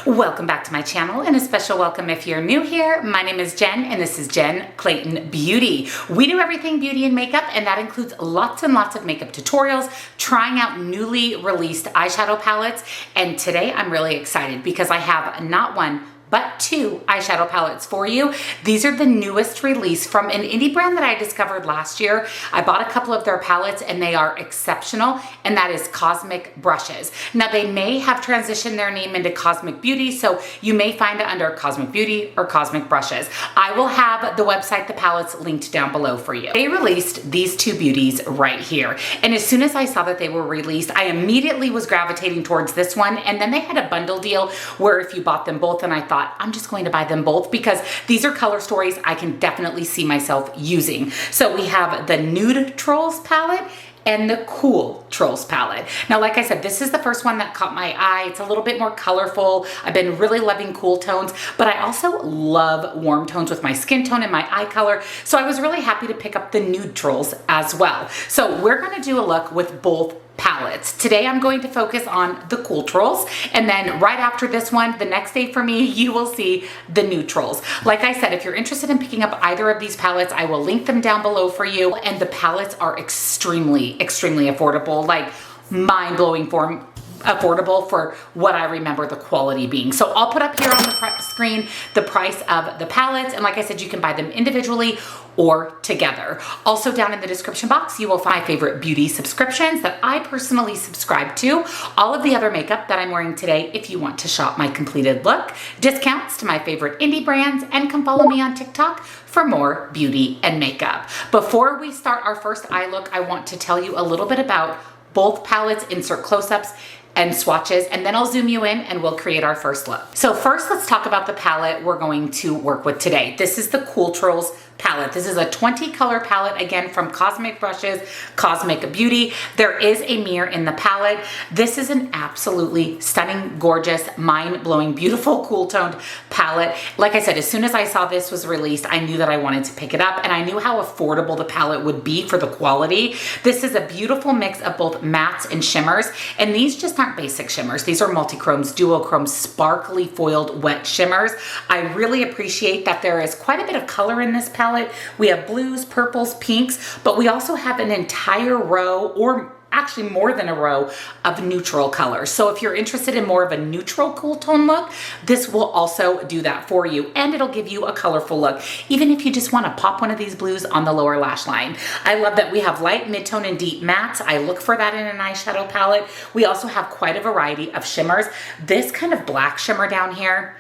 Welcome back to my channel, and a special welcome if you're new here. My name is Jen and this is Jen Clayton Beauty. We do everything beauty and makeup, and that includes lots and lots of makeup tutorials, trying out newly released eyeshadow palettes. And today I'm really excited because I have not one but two eyeshadow palettes for you. These are the newest release from an indie brand that I discovered last year. I bought a couple of their palettes and they are exceptional, and that is Cosmic Brushes. Now they may have transitioned their name into Cosmic Beauty, so you may find it under Cosmic Beauty or Cosmic Brushes. I will have the website, the palettes linked down below for you. They released these two beauties right here, and as soon as I saw that they were released, I immediately was gravitating towards this one, and then they had a bundle deal where if you bought them both, and I thought, I'm just going to buy them both because these are color stories I can definitely see myself using. So we have the Nudetrals palette and the Cooltrals palette. Now, like I said, this is the first one that caught my eye. It's a little bit more colorful. I've been really loving cool tones, but I also love warm tones with my skin tone and my eye color. So I was really happy to pick up the Nudetrals as well. So we're gonna do a look with both palettes. Today I'm going to focus on the Cooltrals, and then right after this one, the next day for me, you will see the Nudetrals. Like I said, if you're interested in picking up either of these palettes, I will link them down below for you, and the palettes are extremely affordable, like mind-blowing affordable for what I remember the quality being. So I'll put up here on the screen the price of the palettes, and like I said, you can buy them individually or together. Also down in the description box, you will find my favorite beauty subscriptions that I personally subscribe to, all of the other makeup that I'm wearing today if you want to shop my completed look, discounts to my favorite indie brands, and come follow me on TikTok for more beauty and makeup. Before we start our first eye look, I want to tell you a little bit about both palettes, insert close-ups and swatches, and then I'll zoom you in and we'll create our first look. So first, let's talk about the palette we're going to work with today. This is the Cooltrals palette. This is a 20 color palette, again from Cosmic Brushes, Cosmic Beauty. There is a mirror in the palette. This is an absolutely stunning, gorgeous, mind-blowing, beautiful, cool toned palette. Like I said, as soon as I saw this was released, I knew that I wanted to pick it up, and I knew how affordable the palette would be for the quality. This is a beautiful mix of both mattes and shimmers, and these just aren't basic shimmers. These are multi-chromes, duochromes, sparkly foiled wet shimmers. I really appreciate that there is quite a bit of color in this palette. We have blues, purples, pinks, but we also have an entire row, or actually more than a row, of neutral colors. So if you're interested in more of a neutral cool tone look, this will also do that for you, and it'll give you a colorful look, even if you just want to pop one of these blues on the lower lash line. I love that we have light, mid-tone, and deep mattes. I look for that in an eyeshadow palette. We also have quite a variety of shimmers. This kind of black shimmer down here,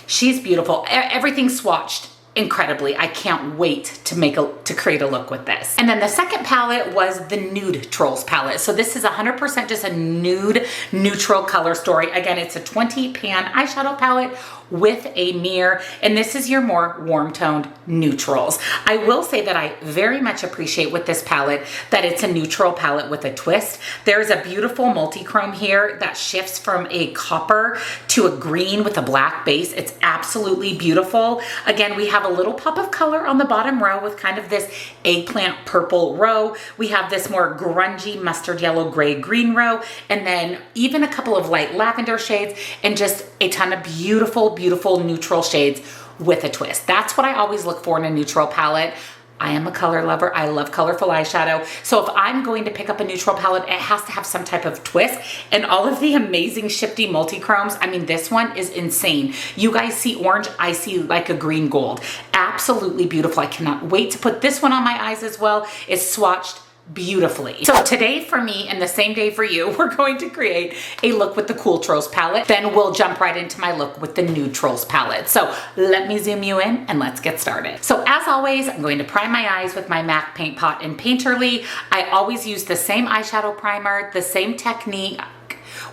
she's beautiful. Everything's swatched incredibly. I can't wait to create a look with this. And then the second palette was the Nudetrals palette. So this is 100% just a nude neutral color story. Again, it's a 20 pan eyeshadow palette with a mirror, and this is your more warm toned neutrals. I will say that I very much appreciate with this palette that it's a neutral palette with a twist. There's a beautiful multi-chrome here that shifts from a copper to a green with a black base. It's absolutely beautiful. Again, we have a little pop of color on the bottom row with kind of this eggplant purple row. We have this more grungy mustard yellow gray green row, and then even a couple of light lavender shades, and just a ton of beautiful neutral shades with a twist. That's what I always look for in a neutral palette. I am a color lover. I love colorful eyeshadow. So if I'm going to pick up a neutral palette, it has to have some type of twist. And all of the amazing shifty multi-chromes, I mean, this one is insane. You guys see orange, I see like a green gold. Absolutely beautiful. I cannot wait to put this one on my eyes as well. It's swatched beautifully. So today for me, and the same day for you, we're going to create a look with the Cooltrals palette. Then we'll jump right into my look with the Nudetrals palette. So let me zoom you in and let's get started. So as always, I'm going to prime my eyes with my MAC Paint Pot and Painterly. I always use the same eyeshadow primer, the same technique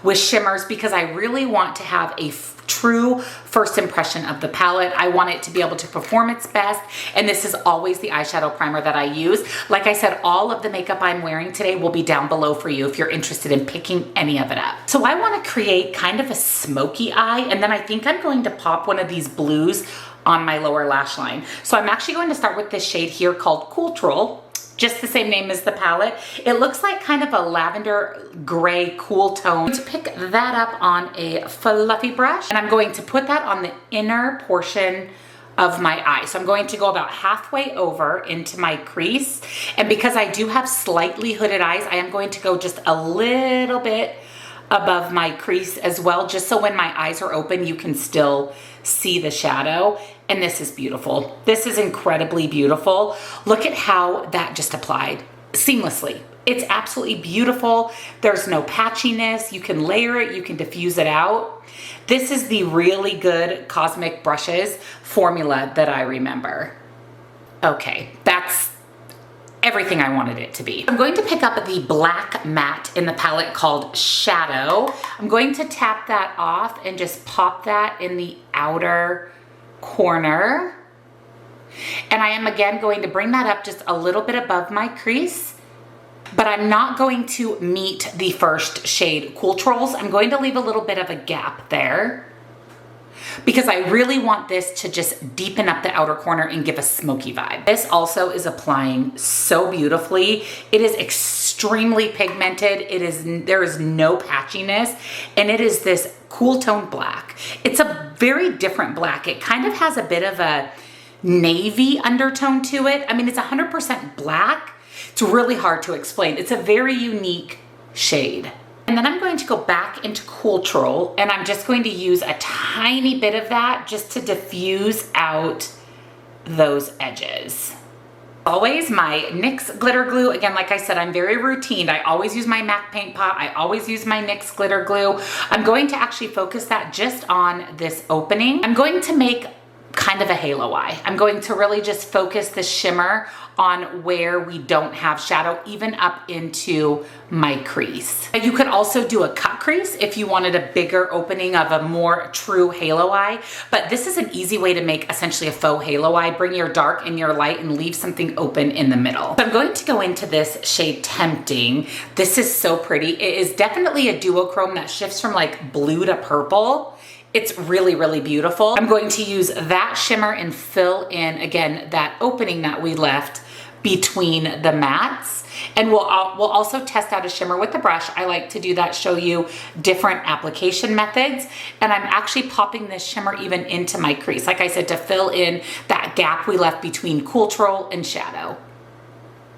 with shimmers, because I really want to have a true first impression of the palette. I want it to be able to perform its best, and this is always the eyeshadow primer that I use. Like I said, all of the makeup I'm wearing today will be down below for you if you're interested in picking any of it up. So I want to create kind of a smoky eye, and then I think I'm going to pop one of these blues on my lower lash line. So I'm actually going to start with this shade here called Cooltrals. just the same name as the palette. It looks like kind of a lavender gray cool tone. To pick that up on a fluffy brush, and I'm going to put that on the inner portion of my eye. So I'm going to go about halfway over into my crease. And because I do have slightly hooded eyes, I am going to go just a little bit above my crease as well, just so when my eyes are open, you can still see the shadow. And this is beautiful. This is incredibly beautiful. Look at how that just applied seamlessly. It's absolutely beautiful. There's no patchiness. You can layer it, you can diffuse it out. This is the really good Cosmic Brushes formula that I remember. Okay, that's everything I wanted it to be. I'm going to pick up the black matte in the palette called Shadow. I'm going to tap that off and just pop that in the outer corner. And I am again going to bring that up just a little bit above my crease, but I'm not going to meet the first shade, Cooltrals. I'm going to leave a little bit of a gap there because I really want this to just deepen up the outer corner and give a smoky vibe. This also is applying so beautifully. It is extremely pigmented. There is no patchiness, and it is this cool tone black. It's a very different black. It kind of has a bit of a navy undertone to it. I mean, it's 100% black. It's really hard to explain. It's a very unique shade. And then I'm going to go back into Cooltrals, and I'm just going to use a tiny bit of that just to diffuse out those edges. Always my NYX glitter glue. Again, like I said, I'm very routine. I always use my MAC paint pot. I always use my NYX glitter glue. I'm going to actually focus that just on this opening. I'm going to make kind of a halo eye. I'm going to really just focus the shimmer on where we don't have shadow, even up into my crease. You could also do a cut crease if you wanted a bigger opening of a more true halo eye, but this is an easy way to make essentially a faux halo eye. Bring your dark and your light and leave something open in the middle. So I'm going to go into this shade Tempting. This is so pretty. It is definitely a duochrome that shifts from like blue to purple. It's really, really beautiful. I'm going to use that shimmer and fill in, again, that opening that we left between the mattes. And we'll also test out a shimmer with the brush. I like to do that, show you different application methods. And I'm actually popping this shimmer even into my crease, like I said, to fill in that gap we left between Cooltrals and Shadow.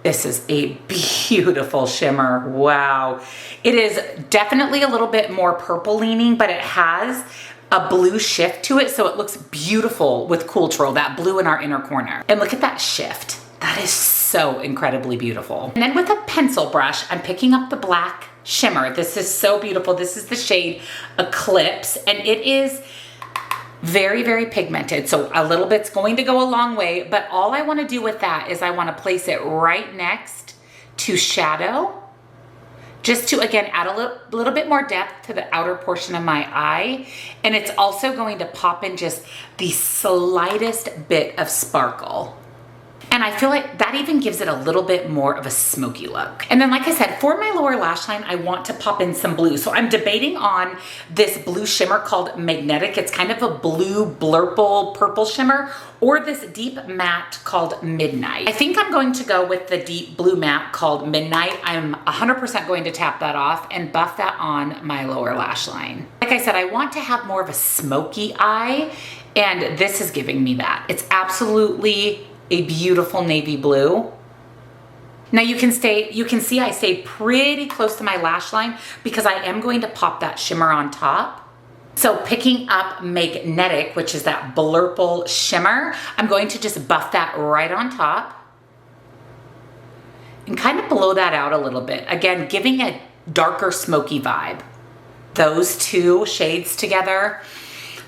This is a beautiful shimmer. Wow. It is definitely a little bit more purple leaning, but it has a blue shift to it, so it looks beautiful with Cooltrals, that blue in our inner corner. And look at that shift. That is so incredibly beautiful. And then with a pencil brush, I'm picking up the black shimmer. This is so beautiful. This is the shade Eclipse, and it is very, very pigmented. So a little bit's going to go a long way, but all I want to do with that is I want to place it right next to Shadow, just to, again, add a little bit more depth to the outer portion of my eye. And it's also going to pop in just the slightest bit of sparkle. And I feel like that even gives it a little bit more of a smoky look. And then, like I said, for my lower lash line, I want to pop in some blue. So I'm debating on this blue shimmer called Magnetic. It's kind of a blue blurple purple shimmer, or this deep matte called Midnight. I think I'm going to go with the deep blue matte called Midnight. I'm 100% going to tap that off and buff that on my lower lash line. Like I said, I want to have more of a smoky eye, and this is giving me that. It's absolutely a beautiful navy blue. Now you can see I stayed pretty close to my lash line because I am going to pop that shimmer on top. So picking up Magnetic, which is that blurple shimmer, I'm going to just buff that right on top and kind of blow that out a little bit. Again, giving a darker smoky vibe. Those two shades together,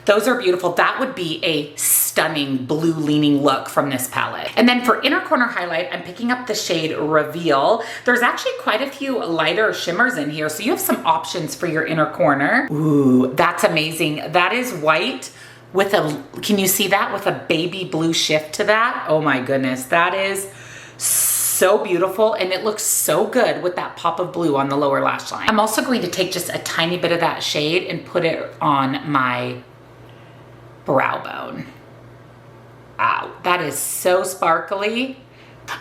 those are beautiful. That would be a stunning blue leaning look from this palette. And then for inner corner highlight, I'm picking up the shade Reveiw. There's actually quite a few lighter shimmers in here, so you have some options for your inner corner. Ooh, that's amazing. That is white with a, can you see that? With a baby blue shift to that. Oh my goodness, that is so beautiful, and it looks so good with that pop of blue on the lower lash line. I'm also going to take just a tiny bit of that shade and put it on my brow bone. Wow, that is so sparkly.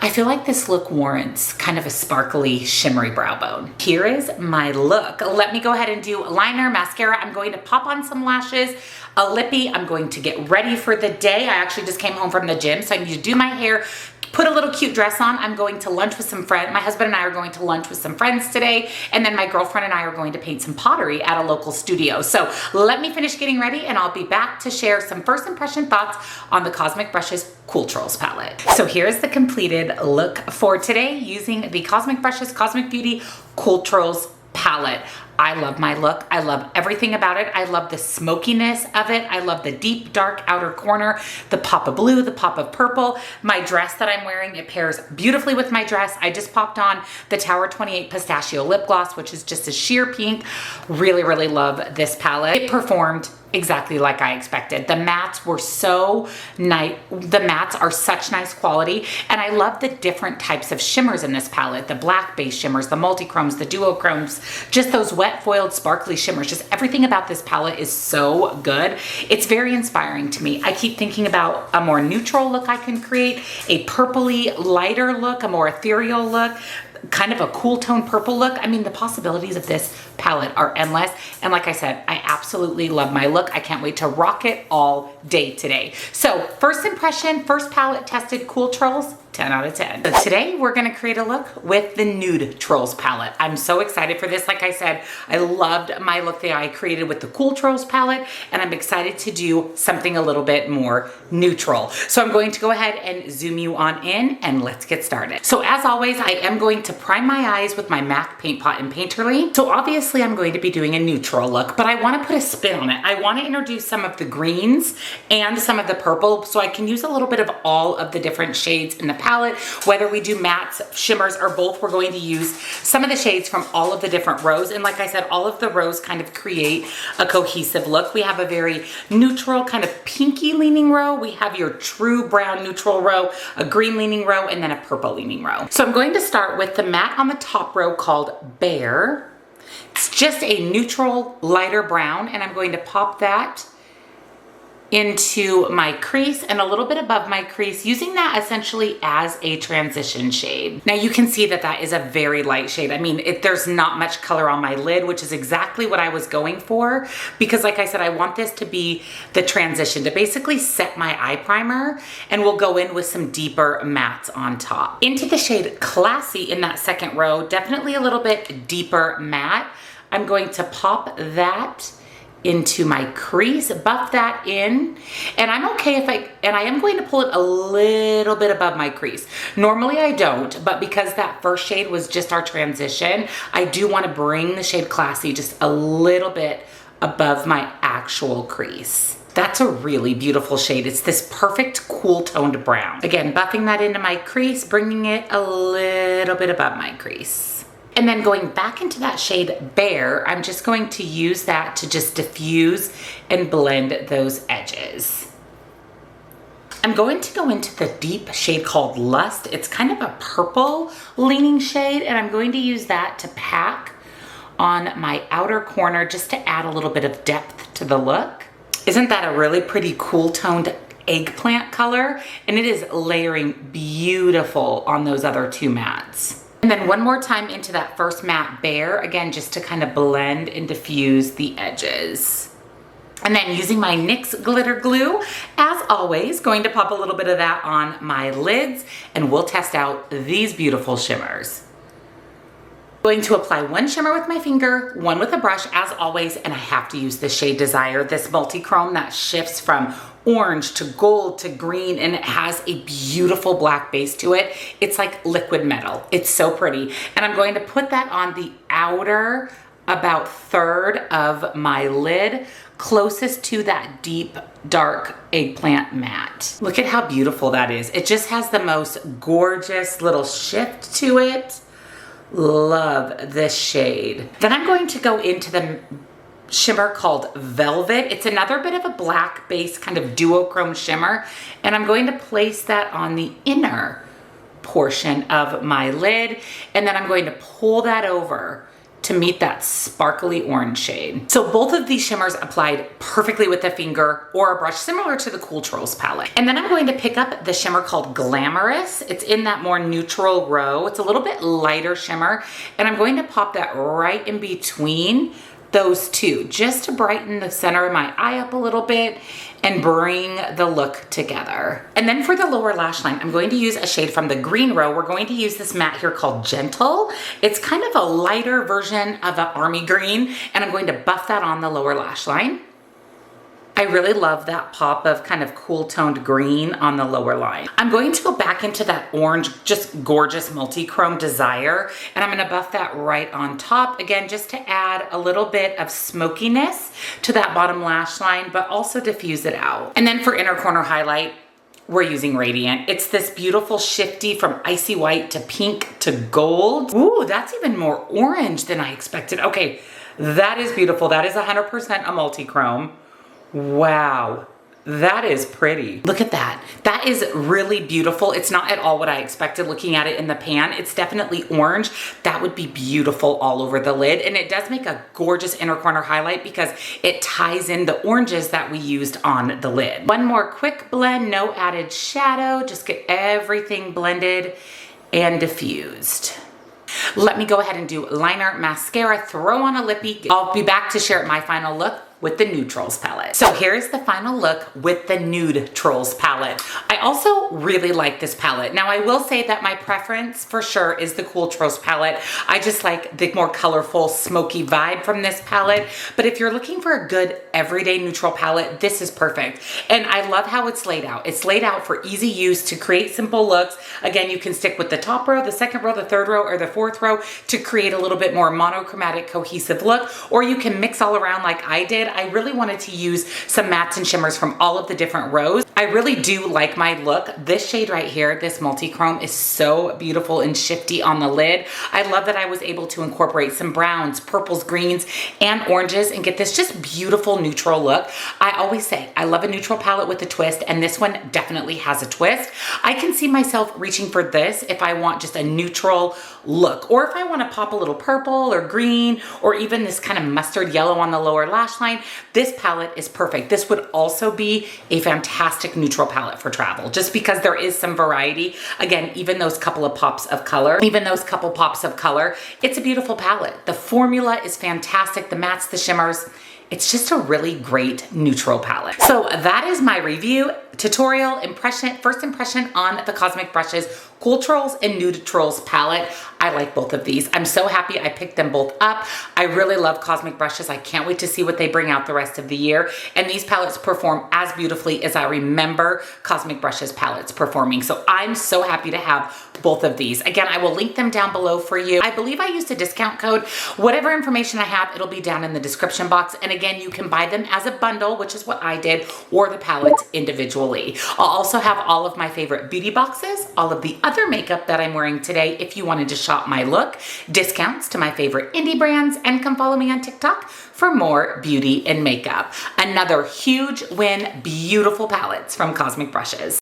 I feel like this look warrants kind of a sparkly, shimmery brow bone. Here is my look. Let me go ahead and do liner, mascara. I'm going to pop on some lashes, a lippy. I'm going to get ready for the day. I actually just came home from the gym, so I need to do my hair, put a little cute dress on. I'm going to lunch with some friends. My husband and I are going to lunch with some friends today. And then my girlfriend and I are going to paint some pottery at a local studio. So let me finish getting ready and I'll be back to share some first impression thoughts on the Cosmic Brushes Cooltrals palette. So here's the completed look for today using the Cosmic Brushes Cosmic Beauty Cooltrals palette. I love my look. I love everything about it. I love the smokiness of it. I love the deep, dark outer corner, the pop of blue, the pop of purple. My dress that I'm wearing, it pairs beautifully with my dress. I just popped on the Tower 28 Pistachio Lip Gloss, which is just a sheer pink. Really, really love this palette. It performed exactly like I expected. The mattes were so nice. The mattes are such nice quality. And I love the different types of shimmers in this palette. The black base shimmers, the multi-chromes, the duochromes, just those wet foiled sparkly shimmers. Just everything about this palette is so good. It's very inspiring to me. I keep thinking about a more neutral look I can create, a purpley lighter look, a more ethereal look, kind of a cool tone purple look. I mean, the possibilities of this palette are endless. And like I said, I absolutely love my look. I can't wait to rock it all day today. So first impression, first palette tested Cooltrals, 10 out of 10. So today we're gonna create a look with the Nudetrals palette. I'm so excited for this. Like I said, I loved my look that I created with the Cooltrals palette, and I'm excited to do something a little bit more neutral. So I'm going to go ahead and zoom you on in and let's get started. So as always, I am going to prime my eyes with my MAC Paint Pot and Painterly. So obviously I'm going to be doing a neutral look, but I wanna put a spin on it. I wanna introduce some of the greens and some of the purple so I can use a little bit of all of the different shades in the palette. Whether we do mattes, shimmers, or both, we're going to use some of the shades from all of the different rows. And like I said, all of the rows kind of create a cohesive look. We have a very neutral, kind of pinky leaning row. We have your true brown neutral row, a green leaning row, and then a purple leaning row. So I'm going to start with the matte on the top row called Bear. It's just a neutral lighter brown, and I'm going to pop that into my crease and a little bit above my crease, using that essentially as a transition shade. Now you can see that that is a very light shade. I mean, there's not much color on my lid, which is exactly what I was going for, because like I said, I want this to be the transition to basically set my eye primer, and we'll go in with some deeper mattes on top. Into the shade Classy in that second row, definitely a little bit deeper matte. I'm going to pop that into my crease, buff that in, and I'm okay if I am going to pull it a little bit above my crease. Normally I don't, but because that first shade was just our transition, I do want to bring the shade Classy just a little bit above my actual crease. That's a really beautiful shade. It's this perfect cool toned brown. Again, buffing that into my crease, bringing it a little bit above my crease. And then going back into that shade Bear, I'm just going to use that to just diffuse and blend those edges. I'm going to go into the deep shade called Lust. It's kind of a purple leaning shade, and I'm going to use that to pack on my outer corner just to add a little bit of depth to the look. Isn't that a really pretty cool toned eggplant color? And it is layering beautiful on those other two mattes. And then one more time into that first matte Bear, again, just to kind of blend and diffuse the edges. And then using my NYX glitter glue, as always, going to pop a little bit of that on my lids, and we'll test out these beautiful shimmers. Going to apply one shimmer with my finger, one with a brush, as always, and I have to use the shade Desire, this multi-chrome that shifts from orange to gold to green, and it has a beautiful black base to it. It's like liquid metal. It's so pretty. And I'm going to put that on the outer about third of my lid, closest to that deep, dark eggplant matte. Look at how beautiful that is. It just has the most gorgeous little shift to it. Love this shade. Then I'm going to go into the shimmer called Velvet. It's another bit of a black base kind of duochrome shimmer, and I'm going to place that on the inner portion of my lid, and then I'm going to pull that over to meet that sparkly orange shade. So both of these shimmers applied perfectly with a finger or a brush, similar to the Cooltrals palette. And then I'm going to pick up the shimmer called Glamorous. It's in that more neutral row. It's a little bit lighter shimmer, and I'm going to pop that right in between those two, just to brighten the center of my eye up a little bit and bring the look together. And then for the lower lash line, I'm going to use a shade from the green row. We're going to use this matte here called Gentle. It's kind of a lighter version of an army green, and I'm going to buff that on the lower lash line. I really love that pop of kind of cool toned green on the lower line. I'm going to go back into that orange, just gorgeous multi-chrome Desire, and I'm gonna buff that right on top, again, just to add a little bit of smokiness to that bottom lash line, but also diffuse it out. And then for inner corner highlight, we're using Radiant. It's this beautiful shifty from icy white to pink to gold. Ooh, that's even more orange than I expected. Okay, that is beautiful. That is 100% a multi-chrome. Wow, that is pretty. Look at that. That is really beautiful. It's not at all what I expected looking at it in the pan. It's definitely orange. That would be beautiful all over the lid. And it does make a gorgeous inner corner highlight because it ties in the oranges that we used on the lid. One more quick blend, no added shadow. Just get everything blended and diffused. Let me go ahead and do liner, mascara, throw on a lippy. I'll be back to share my final look with the Nudetrals palette. So here's the final look with the Nudetrals palette. I also really like this palette. Now I will say that my preference for sure is the Cooltrals palette. I just like the more colorful, smoky vibe from this palette. But if you're looking for a good everyday neutral palette, this is perfect. And I love how it's laid out. It's laid out for easy use to create simple looks. Again, you can stick with the top row, the second row, the third row, or the fourth row to create a little bit more monochromatic, cohesive look, or you can mix all around like I did. I really wanted to use some mattes and shimmers from all of the different rows. I really do like my look. This shade right here, this multi-chrome, is so beautiful and shifty on the lid. I love that I was able to incorporate some browns, purples, greens, and oranges and get this just beautiful neutral look. I always say I love a neutral palette with a twist, and this one definitely has a twist. I can see myself reaching for this if I want just a neutral look, or if I want to pop a little purple or green, or even this kind of mustard yellow on the lower lash line. This palette is perfect. This would also be a fantastic neutral palette for travel, just because there is some variety. Again, even those couple pops of color, it's a beautiful palette. The formula is fantastic. The mattes, the shimmers, it's just a really great neutral palette. So that is my review, tutorial, first impression on the Cosmic Brushes Cooltrals and Nudetrals palette. I like both of these. I'm so happy I picked them both up. I really love Cosmic Brushes. I can't wait to see what they bring out the rest of the year. And these palettes perform as beautifully as I remember Cosmic Brushes palettes performing. So I'm so happy to have both of these. Again, I will link them down below for you. I believe I used a discount code. Whatever information I have, it'll be down in the description box. And again, you can buy them as a bundle, which is what I did, or the palettes individually. I'll also have all of my favorite beauty boxes, all of the other makeup that I'm wearing today if you wanted to shop my look, discounts to my favorite indie brands, and come follow me on TikTok for more beauty and makeup. Another huge win, beautiful palettes from Cosmic Brushes.